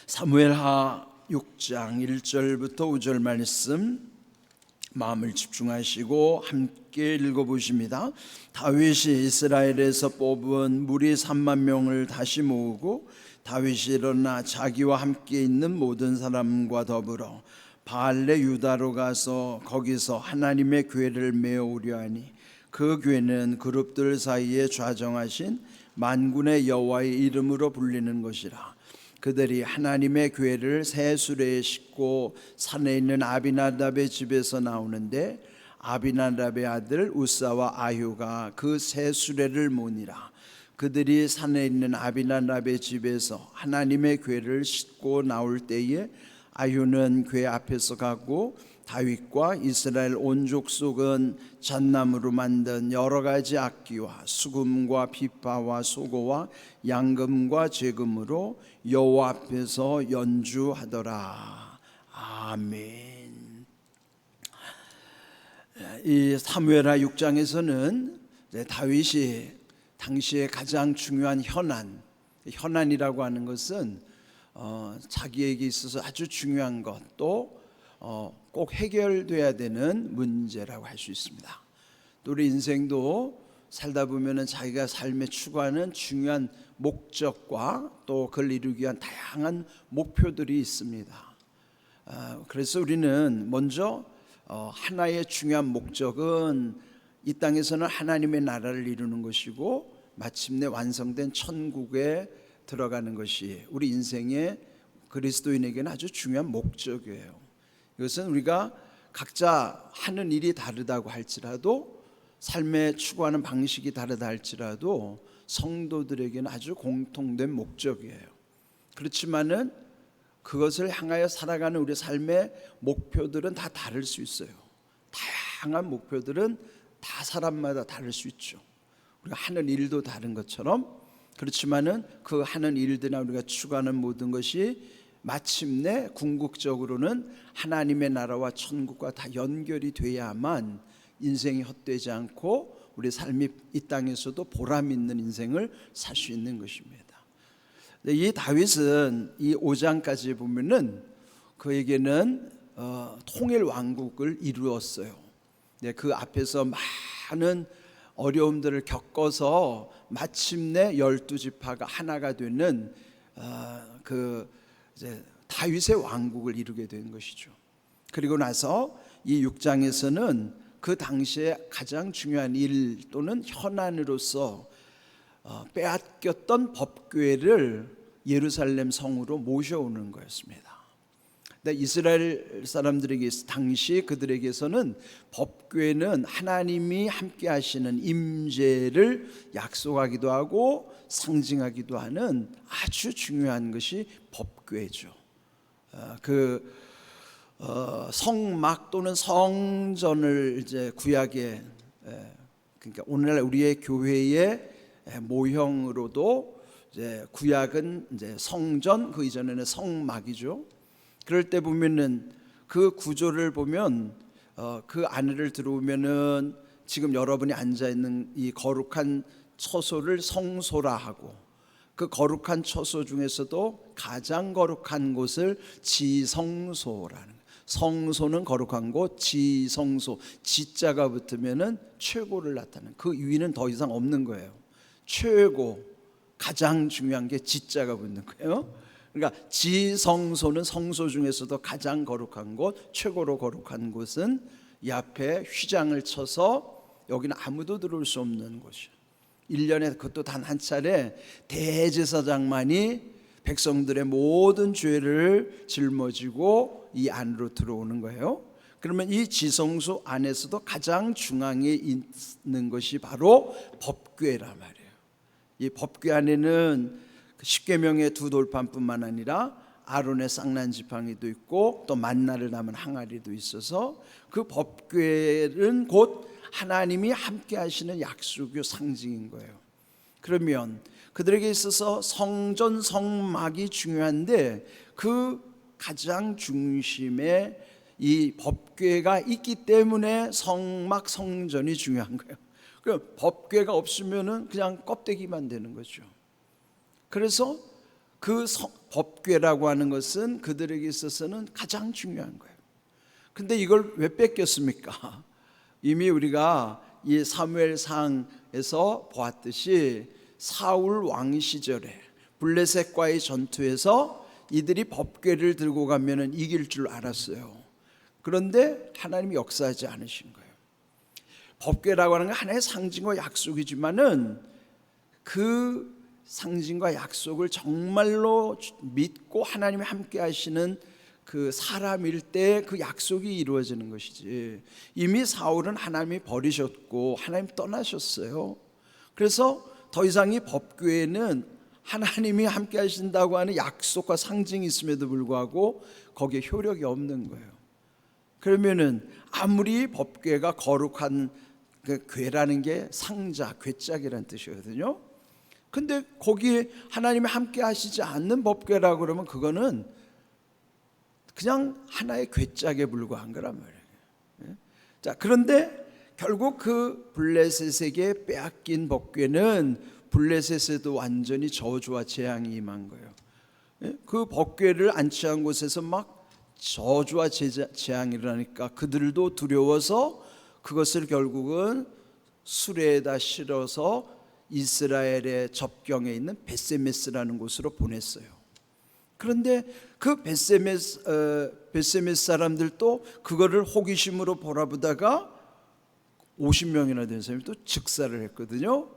사무엘하 6장 1절부터 5절 말씀 마음을 집중하시고 함께 읽어보십니다. 다윗이 이스라엘에서 뽑은 무리 3만 명을 다시 모으고 다윗이 일어나 자기와 함께 있는 모든 사람과 더불어 바알레 유다로 가서 거기서 하나님의 궤를 메우려 하니 그 궤는 그룹들 사이에 좌정하신 만군의 여호와의 이름으로 불리는 것이라. 그들이 하나님의 궤를 새 수레에 싣고 산에 있는 아비나답의 집에서 나오는데 아비나답의 아들 우사와 아휴가 그 새 수레를 모니라. 그들이 산에 있는 아비나답의 집에서 하나님의 궤를 싣고 나올 때에 아휴는 궤 앞에서 가고 다윗과 이스라엘 온 족속은 잣나무로 만든 여러 가지 악기와 수금과 비파와 소고와 양금과 제금으로 여호와 앞에서 연주하더라. 아멘. 이 사무엘하 6장에서는 다윗이 당시에 가장 중요한 현안이라고 하는 것은 자기에게 있어서 아주 중요한 것, 또 꼭 해결돼야 되는 문제라고 할 수 있습니다. 또 우리 인생도 살다 보면은 자기가 삶에 추구하는 중요한 목적과 또 그걸 이루기 위한 다양한 목표들이 있습니다. 그래서 우리는 먼저 하나의 중요한 목적은 이 땅에서는 하나님의 나라를 이루는 것이고 마침내 완성된 천국에 들어가는 것이 우리 인생의 그리스도인에게는 아주 중요한 목적이에요. 이것은 우리가 각자 하는 일이 다르다고 할지라도 삶에 추구하는 방식이 다르다 할지라도 성도들에게는 아주 공통된 목적이에요. 그렇지만은 그것을 향하여 살아가는 우리 삶의 목표들은 다 다를 수 있어요. 다양한 목표들은 다 사람마다 다를 수 있죠. 우리가 하는 일도 다른 것처럼, 그렇지만은 그 하는 일들이나 우리가 추구하는 모든 것이 마침내 궁극적으로는 하나님의 나라와 천국과 다 연결이 돼야만 인생이 헛되지 않고 우리 삶이 이 땅에서도 보람 있는 인생을 살 수 있는 것입니다. 이 다윗은 이 5장까지 보면은 그에게는 통일 왕국을 이루었어요. 그 앞에서 많은 어려움들을 겪어서 마침내 12지파가 하나가 되는 이제 다윗의 왕국을 이루게 된 것이죠. 그리고 나서 이 6장에서는 그 당시에 가장 중요한 일 또는 현안으로서 빼앗겼던 법궤를 예루살렘 성으로 모셔오는 거였습니다. 이스라엘 사람들에게 당시 그들에게서는 법궤는 하나님이 함께 하시는 임재를 약속하기도 하고 상징하기도 하는 아주 중요한 것이 법궤죠. 성막 또는 성전을 이제 구약에, 그러니까 오늘날 우리의 교회의 모형으로도 이제 구약은 이제 성전, 그 이전에는 성막이죠. 그럴 때 보면은 그 구조를 보면 그 안을 들어오면은 지금 여러분이 앉아 있는 이 거룩한 처소를 성소라 하고, 그 거룩한 처소 중에서도 가장 거룩한 곳을 지성소라는 거예요. 성소는 거룩한 곳, 지성소, 지자가 붙으면은 최고를 나타내는, 그 위는 더 이상 없는 거예요. 최고, 가장 중요한 게 지자가 붙는 거예요. 그러니까 지성소는 성소 중에서도 가장 거룩한 곳, 최고로 거룩한 곳은 이 앞에 휘장을 쳐서 여기는 아무도 들어올 수 없는 곳이에요. 1년에 그것도 단 한 차례 대제사장만이 백성들의 모든 죄를 짊어지고 이 안으로 들어오는 거예요. 그러면 이 지성소 안에서도 가장 중앙에 있는 것이 바로 법궤란 말이에요. 이 법궤 안에는 십계명의 두 돌판뿐만 아니라 아론의 쌍난 지팡이도 있고 또 만나를 담은 항아리도 있어서 그 법궤는 곧 하나님이 함께 하시는 약속의 상징인 거예요. 그러면 그들에게 있어서 성전 성막이 중요한데 그 가장 중심에 이 법궤가 있기 때문에 성막 성전이 중요한 거예요. 그 법궤가 없으면은 그냥 껍데기만 되는 거죠. 그래서 법궤라고 하는 것은 그들에게 있어서는 가장 중요한 거예요. 근데 이걸 왜 뺏겼습니까? 이미 우리가 이 사무엘상에서 보았듯이 사울 왕 시절에 블레셋과의 전투에서 이들이 법궤를 들고 가면은 이길 줄 알았어요. 그런데 하나님이 역사하지 않으신 거예요. 법궤라고 하는 건 하나의 상징과 약속이지만은 그 상징과 약속을 정말로 믿고 하나님이 함께 하시는 그 사람일 때 그 약속이 이루어지는 것이지, 이미 사울은 하나님이 버리셨고 하나님 떠나셨어요. 그래서 더 이상 이 법궤에는 하나님이 함께 하신다고 하는 약속과 상징이 있음에도 불구하고 거기에 효력이 없는 거예요. 그러면은 아무리 법궤가 거룩한 그 궤라는 게 상자, 궤짝이라는 뜻이거든요. 근데 거기에 하나님이 함께 하시지 않는 법궤라고 그러면 그거는 그냥 하나의 궤짝에 불과한 거란 말이에요. 자, 그런데 결국 그 블레셋에게 빼앗긴 법궤는 블레셋에도 완전히 저주와 재앙이 임한 거예요. 그 법궤를 안치한 곳에서 막 저주와 재앙이 일어나니까 그들도 두려워서 그것을 결국은 수레에다 실어서 이스라엘의 접경에 있는 벳세메스라는 곳으로 보냈어요. 그런데 그 벳세메스 사람들도 그거를 호기심으로 바라보다가 50명이나 된 사람이 또 즉사를 했거든요.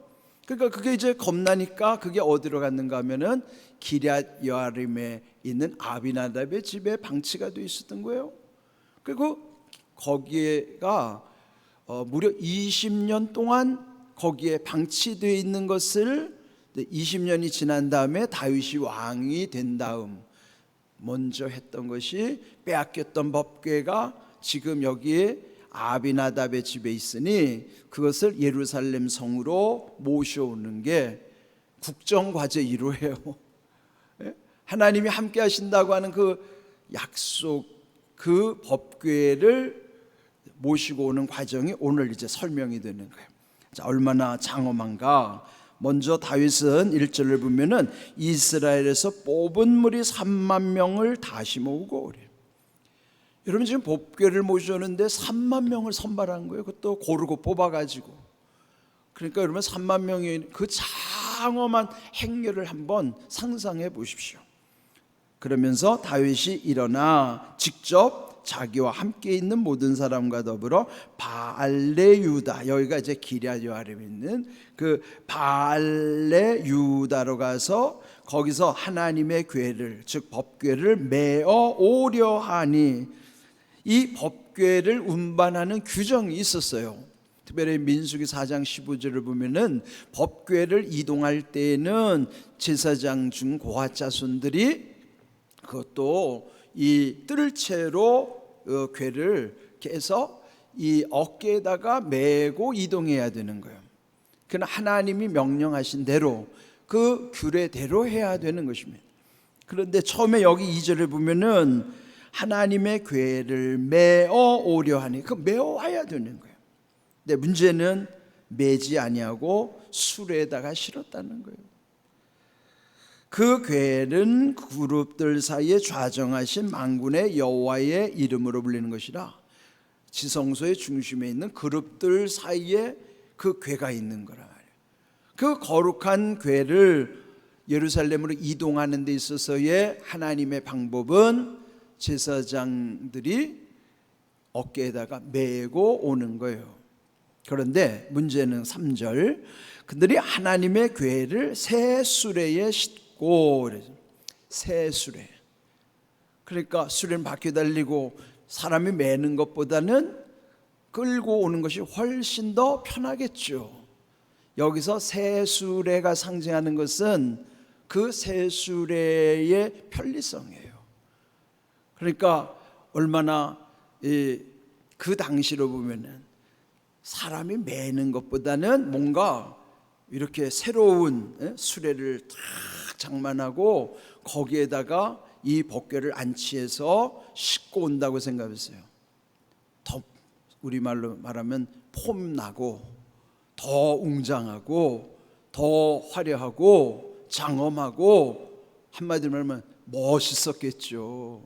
그러니까 그게 이제 겁나니까 그게 어디로 갔는가 하면은 기럇 여아림에 있는 아비나답의 집에 방치가 되어 있었던 거예요. 그리고 거기가 무려 20년 동안 거기에 방치되어 있는 것을 20년이 지난 다음에 다윗이 왕이 된 다음 먼저 했던 것이 빼앗겼던 법궤가 지금 여기에 아비나답의 집에 있으니 그것을 예루살렘 성으로 모셔오는 게 국정과제 1호예요. 하나님이 함께 하신다고 하는 그 약속, 그 법궤를 모시고 오는 과정이 오늘 이제 설명이 되는 거예요. 자, 얼마나 장엄한가. 먼저 다윗은 1절을 보면은 이스라엘에서 뽑은 무리 3만 명을 다시 모으고 그래요. 여러분, 지금 법궤를 모셔오는데 3만 명을 선발한 거예요. 그것도 고르고 뽑아가지고. 그러니까 여러분, 3만 명의 그 장엄한 행렬을 한번 상상해 보십시오. 그러면서 다윗이 일어나 직접 자기와 함께 있는 모든 사람과 더불어 바알레 유다, 여기가 이제 기럇 여아림에 있는 그 바알레 유다로 가서 거기서 하나님의 궤를, 즉 법궤를 메어 오려 하니, 이 법궤를 운반하는 규정이 있었어요. 특별히 민수기 4장 15절을 보면은 법궤를 이동할 때에는 제사장 중 고핫 자손들이 그것도 이 뜰채로 궤를 깨서 이 어깨에다가 메고 이동해야 되는 거예요. 그러나 하나님이 명령하신 대로 그 규례대로 해야 되는 것입니다. 그런데 처음에 여기 2절을 보면은 하나님의 궤를 메어 오려 하니, 그 메어 와야 되는 거예요. 근데 문제는 매지 아니하고 수레에다가 실었다는 거예요. 그 궤는 그룹들 사이에 좌정하신 만군의 여호와의 이름으로 불리는 것이라, 지성소의 중심에 있는 그룹들 사이에 그 궤가 있는 거란 말이에요. 그 거룩한 궤를 예루살렘으로 이동하는 데 있어서의 하나님의 방법은 제사장들이 어깨에다가 메고 오는 거예요. 그런데 문제는 3절, 그들이 하나님의 궤를 새 수레에 싣고, 새 수레, 그러니까 수레는 바퀴 달리고 사람이 매는 것보다는 끌고 오는 것이 훨씬 더 편하겠죠. 여기서 새 수레가 상징하는 것은 그 새 수레의 편리성이에요. 그러니까 얼마나 그 당시로 보면은 사람이 매는 것보다는 뭔가 이렇게 새로운 수레를 탁 장만하고 거기에다가 이 법궤를 안치해서 싣고 온다고 생각했어요. 더 우리말로 말하면 폼나고 더 웅장하고 더 화려하고 장엄하고 한마디로 말하면 멋있었겠죠.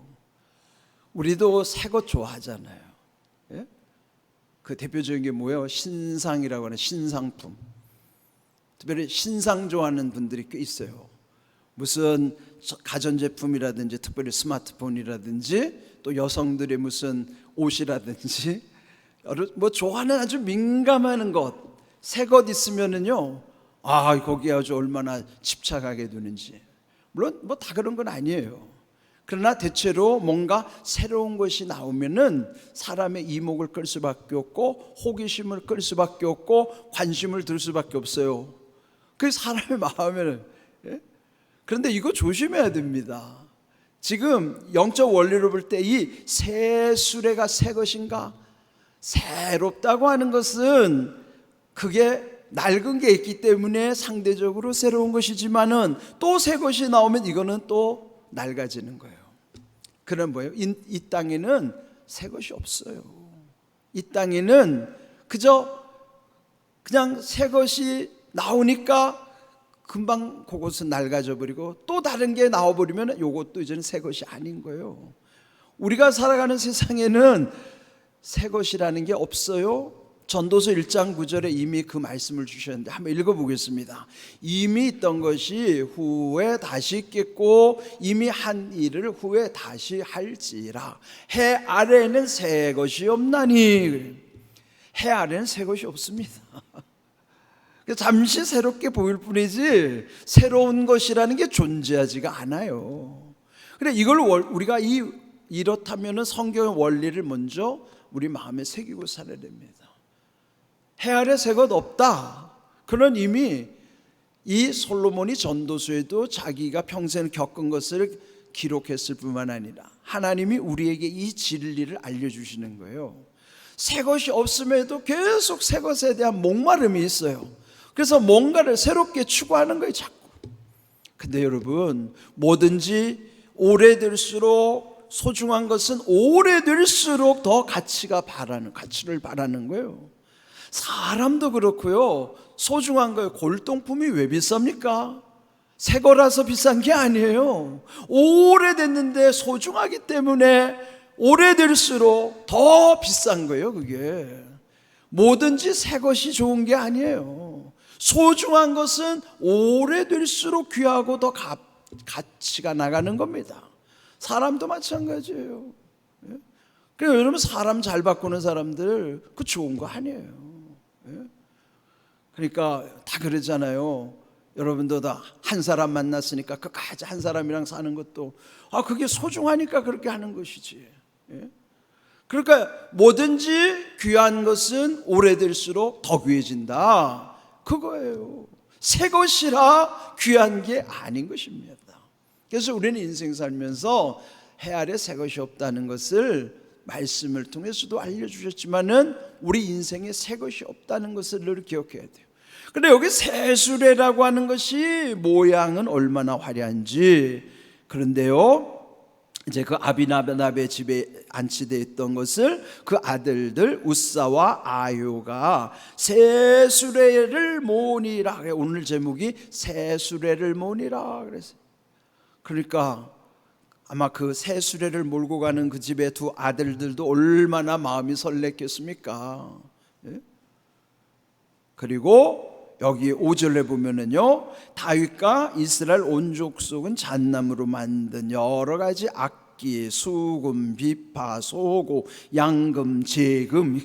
우리도 새 것 좋아하잖아요. 예? 그 대표적인 게 뭐예요? 신상이라고 하는 신상품. 특별히 신상 좋아하는 분들이 꽤 있어요. 무슨 가전제품이라든지 특별히 스마트폰이라든지 또 여성들의 무슨 옷이라든지 뭐 좋아하는 아주 민감한 것, 새 것 있으면은요, 거기에 아주 얼마나 집착하게 되는지. 물론 뭐 다 그런 건 아니에요. 그러나 대체로 뭔가 새로운 것이 나오면은 사람의 이목을 끌 수밖에 없고 호기심을 끌 수밖에 없고 관심을 들 수밖에 없어요. 그게 사람의 마음에는. 예? 그런데 이거 조심해야 됩니다. 지금 영적 원리로 볼 때 이 새 수레가 새 것인가? 새롭다고 하는 것은 그게 낡은 게 있기 때문에 상대적으로 새로운 것이지만은 또 새 것이 나오면 이거는 또 낡아지는 거예요. 그럼 뭐예요? 이 땅에는 새 것이 없어요. 이 땅에는 그냥 새 것이 나오니까 금방 그것은 낡아져 버리고 또 다른 게 나와버리면 이것도 이제는 새 것이 아닌 거예요. 우리가 살아가는 세상에는 새 것이라는 게 없어요. 전도서 1장 9절에 이미 그 말씀을 주셨는데 한번 읽어보겠습니다. 이미 있던 것이 후에 다시 있겠고 이미 한 일을 후에 다시 할지라. 해 아래에는 새 것이 없나니. 해 아래는 새 것이 없습니다. 잠시 새롭게 보일 뿐이지 새로운 것이라는 게 존재하지가 않아요. 그래 이걸 우리가 이렇다면은 성경의 원리를 먼저 우리 마음에 새기고 살아야 됩니다. 해 아래 새 것 없다. 그는 이미 이 솔로몬이 전도서에도 자기가 평생 겪은 것을 기록했을 뿐만 아니라 하나님이 우리에게 이 진리를 알려주시는 거예요. 새 것이 없음에도 계속 새 것에 대한 목마름이 있어요. 그래서 뭔가를 새롭게 추구하는 거예요, 자꾸. 근데 여러분, 뭐든지 오래될수록 소중한 것은 오래될수록 더 가치를 바라는 거예요. 사람도 그렇고요. 소중한 거예요. 골동품이 왜 비쌉니까? 새 거라서 비싼 게 아니에요. 오래됐는데 소중하기 때문에 오래될수록 더 비싼 거예요, 그게. 뭐든지 새 것이 좋은 게 아니에요. 소중한 것은 오래될수록 귀하고 더 가치가 나가는 겁니다. 사람도 마찬가지예요. 그래서 여러분 사람 잘 바꾸는 사람들 그 좋은 거 아니에요. 그러니까 다 그러잖아요. 여러분도 다 한 사람 만났으니까 끝까지 한 사람이랑 사는 것도 그게 소중하니까 그렇게 하는 것이지. 그러니까 뭐든지 귀한 것은 오래될수록 더 귀해진다. 그거예요. 새 것이라 귀한 게 아닌 것입니다. 그래서 우리는 인생 살면서 해 아래 새 것이 없다는 것을 말씀을 통해서도 알려주셨지만은 우리 인생에 새 것이 없다는 것을 늘 기억해야 돼요. 근데 여기 새수레라고 하는 것이 모양은 얼마나 화려한지. 그런데요, 이제 그 아비나답의 집에 안치되어 있던 것을 그 아들들 우사와 아요가 새수레를 모으니라. 오늘 제목이 새수레를 모으니라 그랬어요. 그러니까 아마 그 새수레를 몰고 가는 그 집의 두 아들들도 얼마나 마음이 설렜겠습니까? 예? 그리고 여기 5절에 보면은요, 다윗과 이스라엘 온 족속은 잣나무로 만든 여러 가지 악기, 수금, 비파, 소고, 양금, 제금.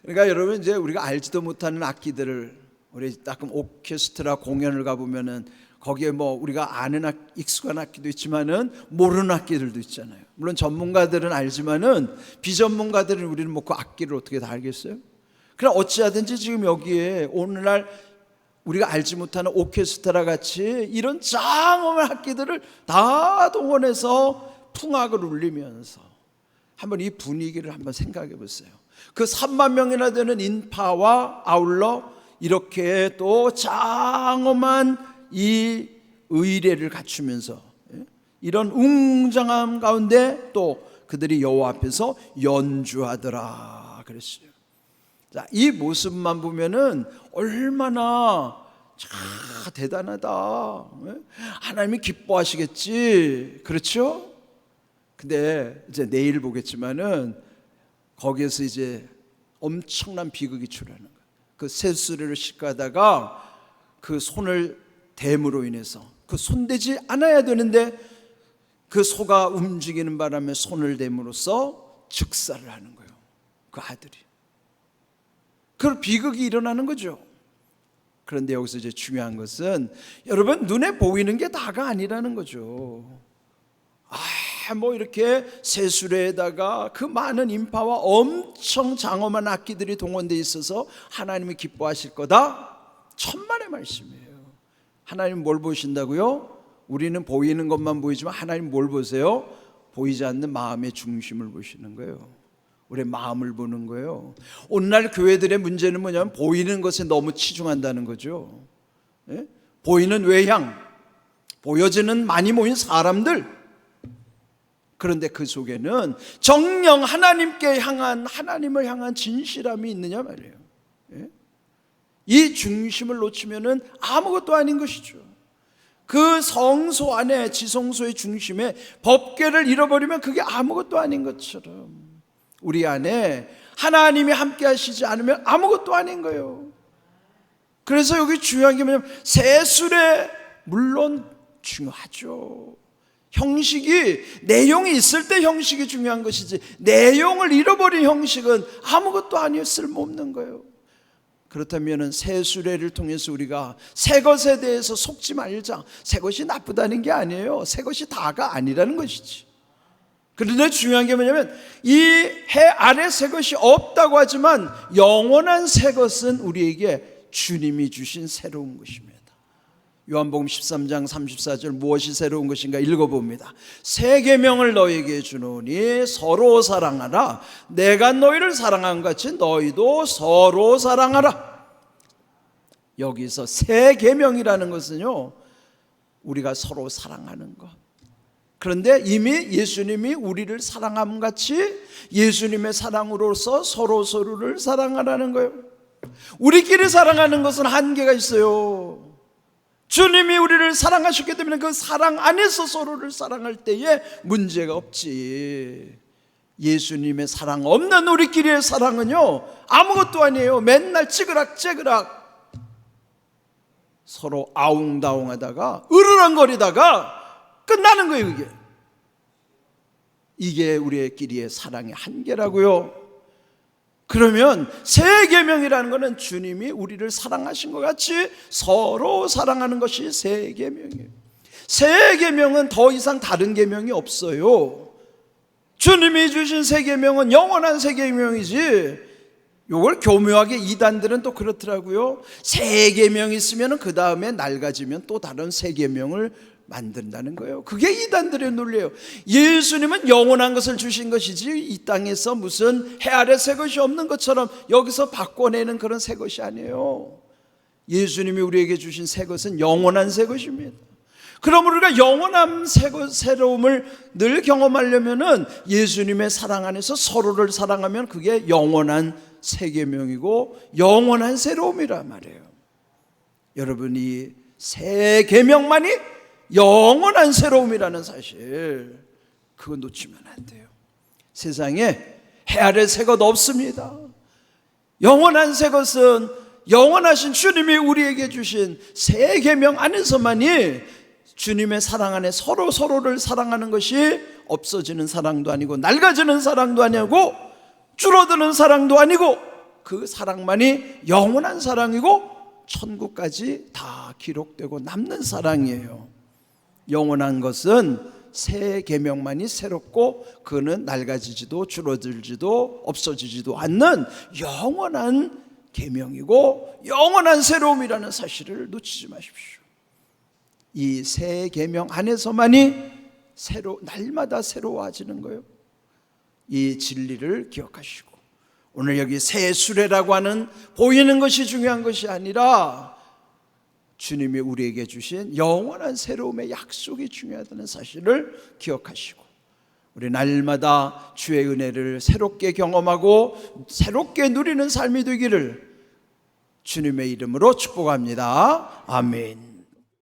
그러니까 여러분 이제 우리가 알지도 못하는 악기들을 우리 가끔 오케스트라 공연을 가보면은 거기에 뭐 우리가 아는 익숙한 악기도 있지만은 모르는 악기들도 있잖아요. 물론 전문가들은 알지만은 비전문가들은 우리는 뭐 그 악기를 어떻게 다 알겠어요? 그럼 어찌하든지 지금 여기에 오늘날 우리가 알지 못하는 오케스트라 같이 이런 장엄한 악기들을 다 동원해서 풍악을 울리면서 한번 이 분위기를 한번 생각해 보세요. 그 3만 명이나 되는 인파와 아울러 이렇게 또 장엄한 이 의례를 갖추면서 이런 웅장함 가운데 또 그들이 여호와 앞에서 연주하더라 그랬어요. 자, 이 모습만 보면은 얼마나 대단하다. 하나님이 기뻐하시겠지. 그렇죠? 근데 이제 내일 보겠지만은 거기에서 이제 엄청난 비극이 출현하는 거예요. 그 쇠수레를 싣가다가 그 손을 댐으로 인해서 그 손대지 않아야 되는데 그 소가 움직이는 바람에 손을 댐으로써 즉사를 하는 거예요. 그 아들이. 그 비극이 일어나는 거죠. 그런데 여기서 이제 중요한 것은 여러분, 눈에 보이는 게 다가 아니라는 거죠. 뭐 이렇게 쇠수레에다가 그 많은 인파와 엄청 장엄한 악기들이 동원되어 있어서 하나님이 기뻐하실 거다? 천만의 말씀이에요. 하나님 뭘 보신다고요? 우리는 보이는 것만 보이지만 하나님 뭘 보세요? 보이지 않는 마음의 중심을 보시는 거예요. 우리의 마음을 보는 거예요. 오늘날 교회들의 문제는 뭐냐면 보이는 것에 너무 치중한다는 거죠. 보이는 외향, 보여지는 많이 모인 사람들. 그런데 그 속에는 정녕 하나님께 향한, 하나님을 향한 진실함이 있느냐 말이에요. 이 중심을 놓치면은 아무것도 아닌 것이죠. 그 성소 안에, 지성소의 중심에 법궤를 잃어버리면 그게 아무것도 아닌 것처럼 우리 안에 하나님이 함께 하시지 않으면 아무것도 아닌 거예요. 그래서 여기 중요한 게 뭐냐면 쇠수레 물론 중요하죠. 형식이, 내용이 있을 때 형식이 중요한 것이지 내용을 잃어버린 형식은 아무것도 아니에요. 쓸모없는 거예요. 그렇다면 새 수레를 통해서 우리가 새 것에 대해서 속지 말자. 새 것이 나쁘다는 게 아니에요. 새 것이 다가 아니라는 것이지. 그런데 중요한 게 뭐냐면 이 해 아래 새 것이 없다고 하지만 영원한 새 것은 우리에게 주님이 주신 새로운 것입니다. 요한복음 13장 34절 무엇이 새로운 것인가 읽어봅니다. 새 계명을 너희에게 주노니 서로 사랑하라. 내가 너희를 사랑한 같이 너희도 서로 사랑하라. 여기서 새 계명이라는 것은요, 우리가 서로 사랑하는 것. 그런데 이미 예수님이 우리를 사랑함 같이 예수님의 사랑으로서 서로를 사랑하라는 거예요. 우리끼리 사랑하는 것은 한계가 있어요. 주님이 우리를 사랑하셨기 때문에 그 사랑 안에서 서로를 사랑할 때에 문제가 없지. 예수님의 사랑 없는 우리끼리의 사랑은요 아무것도 아니에요. 맨날 찌그락찌그락 서로 아웅다웅하다가 으르렁거리다가 끝나는 거예요. 이게 우리끼리의 사랑의 한계라고요. 그러면 새 계명이라는 것은 주님이 우리를 사랑하신 것 같이 서로 사랑하는 것이 새 계명이에요. 새 계명은 더 이상 다른 계명이 없어요. 주님이 주신 새 계명은 영원한 새 계명이지. 이걸 교묘하게 이단들은 또 그렇더라고요. 새 계명이 있으면 그 다음에 낡아지면 또 다른 새 계명을 만든다는 거예요. 그게 이단들의 논리예요. 예수님은 영원한 것을 주신 것이지 이 땅에서 무슨 해 아래 새 것이 없는 것처럼 여기서 바꿔내는 그런 새 것이 아니에요. 예수님이 우리에게 주신 새 것은 영원한 새 것입니다. 그럼 우리가 영원한 새로움을 늘 경험하려면은 예수님의 사랑 안에서 서로를 사랑하면 그게 영원한 새 계명이고 영원한 새로움이란 말이에요. 여러분이 새 계명만이 영원한 새로움이라는 사실, 그거 놓치면 안 돼요. 세상에 해 아래 새 것 없습니다. 영원한 새 것은 영원하신 주님이 우리에게 주신 새 계명 안에서만이 주님의 사랑 안에 서로를 사랑하는 것이 없어지는 사랑도 아니고 낡아지는 사랑도 아니고 줄어드는 사랑도 아니고 그 사랑만이 영원한 사랑이고 천국까지 다 기록되고 남는 사랑이에요. 영원한 것은 새 계명만이 새롭고 그는 낡아지지도 줄어들지도 없어지지도 않는 영원한 계명이고 영원한 새로움이라는 사실을 놓치지 마십시오. 이 새 계명 안에서만이 날마다 새로워지는 거예요. 이 진리를 기억하시고 오늘 여기 새 수레라고 하는 보이는 것이 중요한 것이 아니라 주님이 우리에게 주신 영원한 새로움의 약속이 중요하다는 사실을 기억하시고 우리 날마다 주의 은혜를 새롭게 경험하고 새롭게 누리는 삶이 되기를 주님의 이름으로 축복합니다. 아멘.